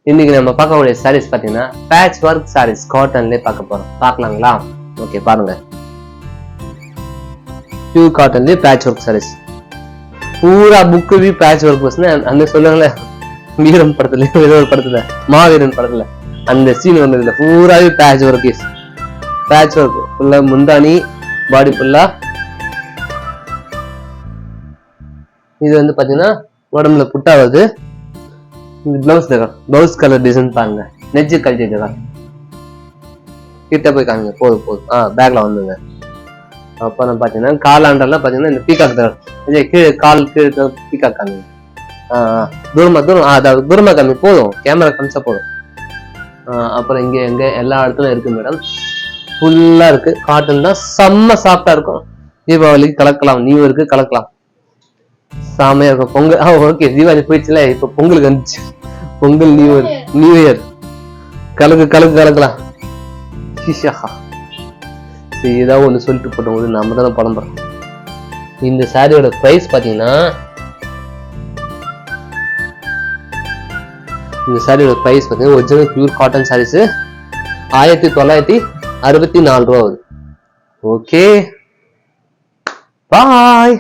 இன்னைக்கு நம்ம பார்க்கக்கூடிய சாரீஸ் பாத்தீங்கன்னா பேட்ச் ஒர்க் சாரீஸ் காட்டன்லயே பார்க்க போறோம். பார்க்கலாங்களா? ஓகே, பாருங்க. பியூர் காட்டன்லயே பேட்ச் ஒர்க் சாரீஸ். பூரா புக்கு भी பேட்ச் ஒர்க் பஸ்னா அந்த சொல்லுவாங்கல்ல, வீரன் படத்துல ஏதோ ஒரு படத்துல, மாவீரன் படத்துல அந்த சீன் வந்ததுல பூராவே பேட்ச் ஒர்க். பேட்ச் ஒர்க் ஃபுல்லா முந்தானி, பாடி ஃபுல்லா. இது வந்து பாத்தீங்கன்னா உடம்புல புட்டா வருது. பிளவுஸ் பிளவுஸ் கலர் டிசைன் பாருங்க. நெஜ்ஜு கழட்டிட்டு கிட்ட போய் காணுங்க. போதும் போதும். பேக்ல வந்துங்க. அப்புறம் பாத்தீங்கன்னா காலாண்டெல்லாம் பாத்தீங்கன்னா இந்த பீகாக் கீழே கால் கீழே பீகாக் காணுங்க. தூரமா அதாவது தூரமா காமி. போதும், கேமரா காமிச்சா போதும். அப்புறம் இங்க எங்க எல்லா இடத்துலயும் இருக்கு மேடம். ஃபுல்லா இருக்கு. காட்டன் தான், செம்ம சாஃப்டா இருக்கும். தீபாவளிக்கு கலக்கலாம், நியூ இயருக்கு கலக்கலாம், செமையா இருக்கும். பொங்கல் ஓகே, தீபாவளி போயிடுச்சுல, இப்ப பொங்கலுக்கு வந்துச்சு. பொங்கல், நியூ இயர் கலக்கலாம். ஏதாவது ஒண்ணு சொல்லிட்டு போட்டோம், நம்ம தானே புலம்புறோம். இந்த சாரியோட பிரைஸ் பாத்தீங்கன்னா, இந்த சாரியோட பிரைஸ் பாத்தீங்கன்னா ஒரிஜினல் பியூர் காட்டன் சாரீஸ் 1964 ரூபா ஆகுது. ஓகே, பாய்.